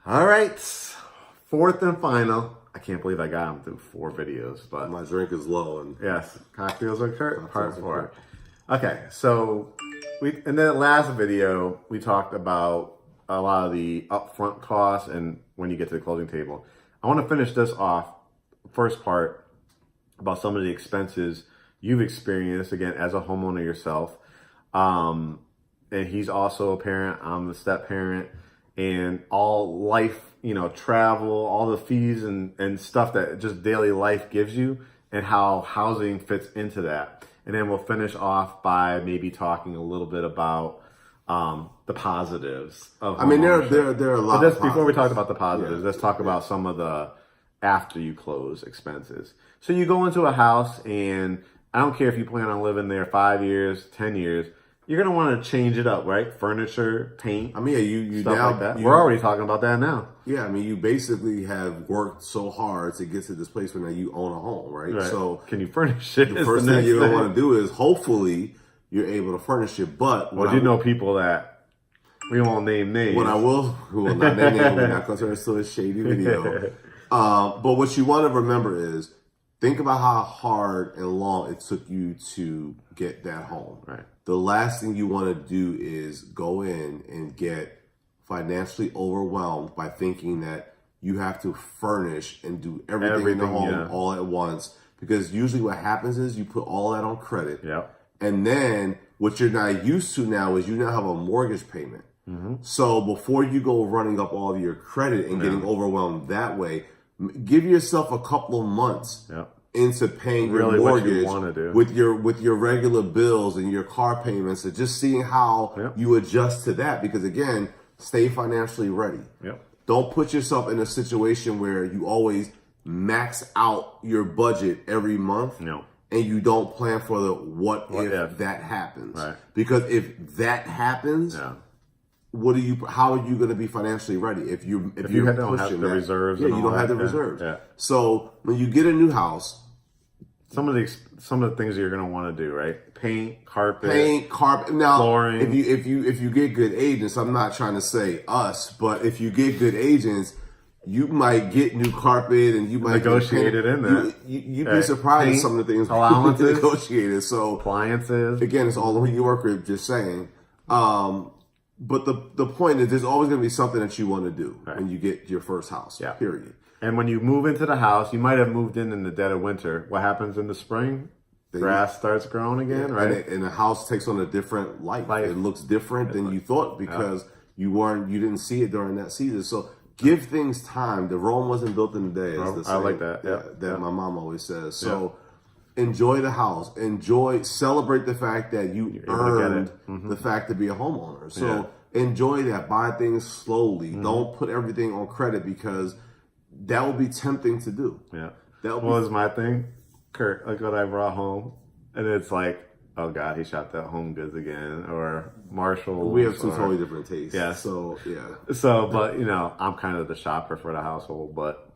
All right, fourth and final. I can't believe I got him through 4 videos, but my drink is low. And yes, cocktails with Curt, part 4. Okay, so in that last video we talked about a lot of the upfront costs and when you get to the closing table. I want to finish this off, first part, about some of the expenses you've experienced again as a homeowner yourself. And he's also a parent. I'm the step parent. And all life, travel, all the fees and stuff that just daily life gives you and how housing fits into that. And then we'll finish off by maybe talking a little bit about the positives of homeownership. there are a lot but of positives. Before we talk about the positives, let's talk about some of the after you close expenses. So you go into a house and I don't care if you plan on living there 5 years, 10 years, you're going to want to change it up, right? Furniture, paint, you stuff now, like that. We're already talking about that now. Yeah, you basically have worked so hard to get to this place where now you own a home, right? So can you furnish it? The first thing you're going to want to do is hopefully you're able to furnish it. But you know people that we won't name names. We will not name names. We're not going to turn this to a shady video. But what you want to remember is think about how hard and long it took you to get that home. Right. The last thing you want to do is go in and get financially overwhelmed by thinking that you have to furnish and do everything in the home all at once. Because usually what happens is you put all that on credit. Yep. And then what you're not used to now is you now have a mortgage payment. Mm-hmm. So before you go running up all of your credit and getting overwhelmed that way, give yourself a couple of months into paying your mortgage with your regular bills and your car payments, and just seeing how you adjust to that. Because again, stay financially ready. Don't put yourself in a situation where you always max out your budget every month and you don't plan for the what if that happens. Right. Because if that happens, how are you going to be financially ready if you don't have the reserves? You don't have the reserves. So when you get a new house, some of the things you're going to want to do, right? Paint, carpet. Now, flooring. If you get good agents, I'm not trying to say us, but if you get good agents, you might get new carpet and you might negotiate it in there. You'd be surprised at some of the things allowances negotiated. So appliances. Again, it's all over your work group. Just saying. But the point is, there's always going to be something that you want to do when you get your first house. Period. And when you move into the house, you might have moved in the dead of winter. What happens in the spring? Grass starts growing again, right? And the house takes on a different life. It looks different than you thought because you didn't see it during that season. So give things time. The Rome wasn't built in a day. I like that. That my mom always says. So enjoy the house. Celebrate the fact that you earned the fact to be a homeowner. So enjoy that. Buy things slowly. Don't put everything on credit because that will be tempting to do. What was my thing? Curt, look what I brought home. And it's like, oh God, he shot that Home Goods again. Or Marshall. We have two totally different tastes. Yeah. So, but, I'm kind of the shopper for the household, but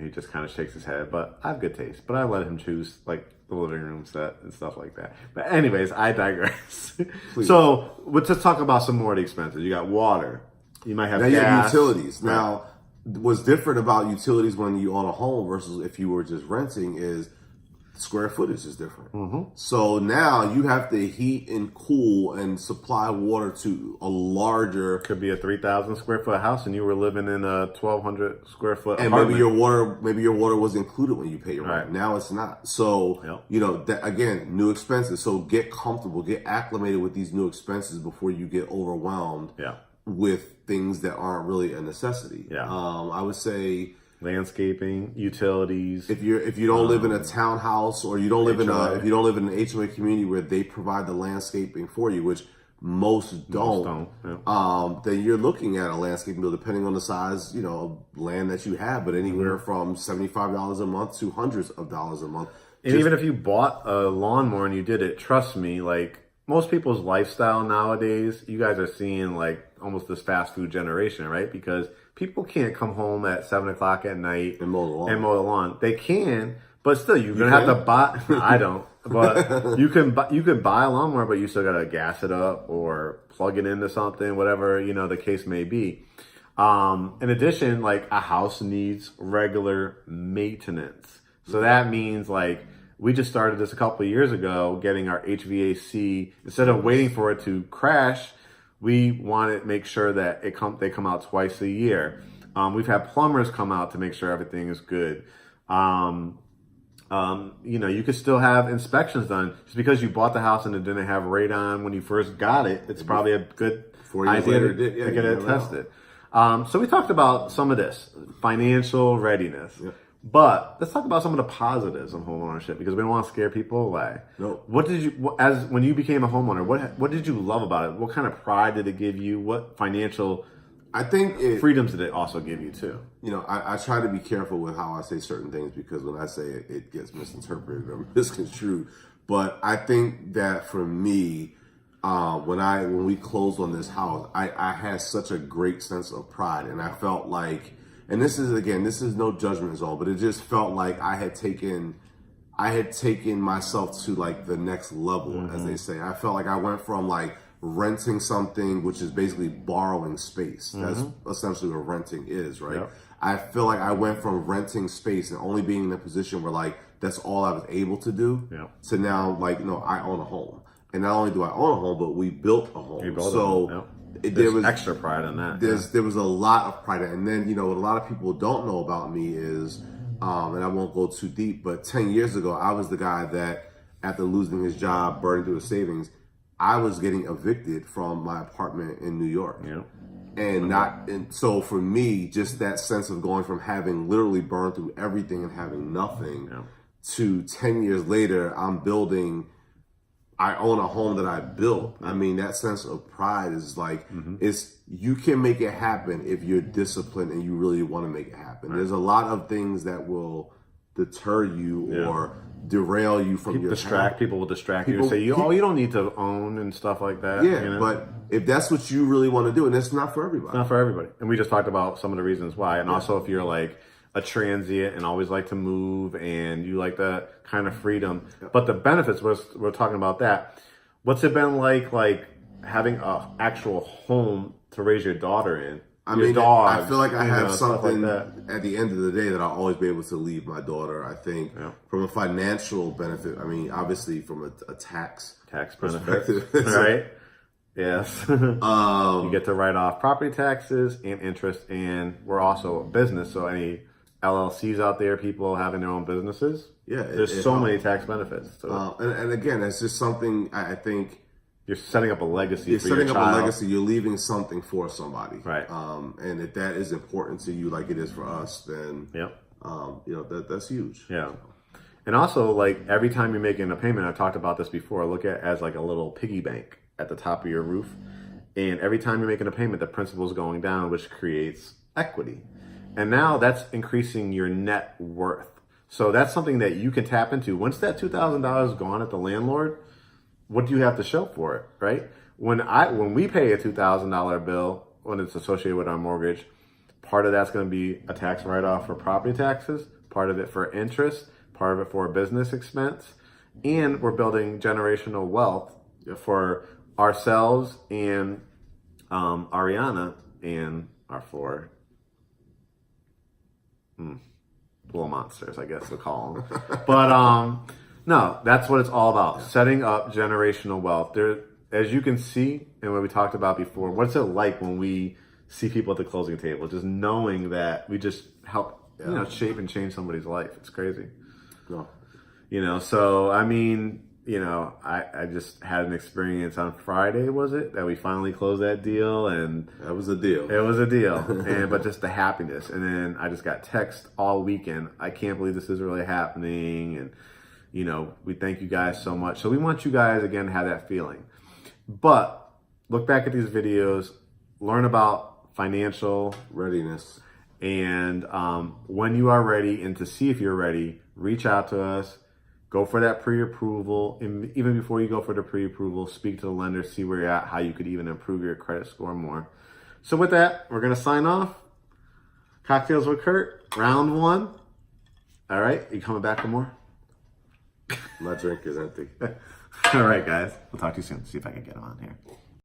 he just kind of shakes his head. But I have good taste. But I let him choose, like, the living room set and stuff like that. But anyways, I digress. So let's just talk about some more of the expenses. You got water. You might have gas. You have utilities. Right. Now, what's different about utilities when you own a home versus if you were just renting is square footage is different. So now you have to heat and cool and supply water to a larger. Could be a 3,000 square foot house, and you were living in a 1,200 square foot and apartment. maybe your water was included when you pay your rent. Now it's not. So that, again, new expenses. So get comfortable, get acclimated with these new expenses before you get overwhelmed. With things that aren't really a necessity. I would say landscaping, utilities. If you don't live in a townhouse or you don't live if you don't live in an HOA community where they provide the landscaping for you, which most don't. Then you're looking at a landscaping bill depending on the size, of land that you have, but anywhere from $75 a month to hundreds of dollars a month. And even if you bought a lawnmower and you did it, trust me, like most people's lifestyle nowadays, you guys are seeing like almost this fast food generation, right? Because people can't come home at 7 o'clock at night and mow the lawn. They can, but still, you're gonna have to buy. I don't, but you could buy a lawnmower, but you still gotta gas it up or plug it into something, whatever the case may be. In addition, like a house needs regular maintenance. So that means like we just started this a couple of years ago, getting our HVAC, instead of waiting for it to crash, we want to make sure that they come out twice a year. We've had plumbers come out to make sure everything is good. You could still have inspections done. Just because you bought the house and it didn't have radon when you first got it, it's probably a good idea to get it tested. So we talked about some of this, financial readiness. Yeah. But let's talk about some of the positives of homeownership, because we don't want to scare people away. No. What did you, when you became a homeowner, what did you love about it? What kind of pride did it give you? What financial freedoms did it also give you too? I try to be careful with how I say certain things, because when I say it, it gets misinterpreted or misconstrued. But I think that for me, when we closed on this house, I had such a great sense of pride, and I felt like, and this is no judgment zone, but it just felt like I had taken myself to like the next level, as they say. I felt like I went from like renting something, which is basically borrowing space. That's essentially what renting is, right? Yep. I feel like I went from renting space and only being in a position where like that's all I was able to do, to now like, I own a home. And not only do I own a home, but we built a home. There was extra pride in that. There was a lot of pride. And then, what a lot of people don't know about me is, and I won't go too deep, but 10 years ago, I was the guy that, after losing his job, burning through his savings, I was getting evicted from my apartment in New York. Yeah. And so for me, just that sense of going from having literally burned through everything and having nothing to 10 years later, I own a home that I built. I mean, that sense of pride is like, you can make it happen if you're disciplined and you really want to make it happen. Right. There's a lot of things that will deter you or derail you from your path. People will distract you and say, you don't need to own and stuff like that. Yeah, but if that's what you really want to do, and it's not for everybody. It's not for everybody. And we just talked about some of the reasons why. And also if you're like a transient and always like to move and you like that kind of freedom. But the benefits, we're talking about that. What's it been like having an actual home to raise your daughter in? I feel like I have something at the end of the day that I'll always be able to leave my daughter. I think from a financial benefit, obviously from a tax benefit, right? Yes. You get to write off property taxes and interest, and we're also a business, so any LLCs out there, people having their own businesses. Yeah, there's so many tax benefits. And again, it's just something I think you're setting up a legacy. For your child. A legacy. You're leaving something for somebody, right? And if that is important to you, like it is for us, then that's huge. Yeah. And also, like every time you're making a payment, I talked about this before. Look at it as like a little piggy bank at the top of your roof, and every time you're making a payment, the principal is going down, which creates equity. And now that's increasing your net worth. So that's something that you can tap into. Once that $2,000 is gone at the landlord, what do you have to show for it, right? When we pay a $2,000 bill, when it's associated with our mortgage, part of that's going to be a tax write-off for property taxes, part of it for interest, part of it for a business expense, and we're building generational wealth for ourselves and Ariana and our four little monsters, I guess we'll call them. But no, that's what it's all about. Setting up generational wealth. There, as you can see, and what we talked about before, what's it like when we see people at the closing table? Just knowing that we just help, shape and change somebody's life. It's crazy. Yeah. So I just had an experience on Friday, was it? That we finally closed that deal, and that was a deal. It was a deal. But just the happiness. And then I just got text all weekend. I can't believe this is really happening. And, we thank you guys so much. So we want you guys, again, to have that feeling. But look back at these videos, learn about financial readiness. And when you are ready, and to see if you're ready, reach out to us. Go for that pre-approval. And even before you go for the pre-approval, speak to the lender, see where you're at, how you could even improve your credit score more. So with that, we're going to sign off. Cocktails with Curt, round 1. All right, you coming back for more? My drink is empty. All right, guys. We'll talk to you soon. See if I can get him on here.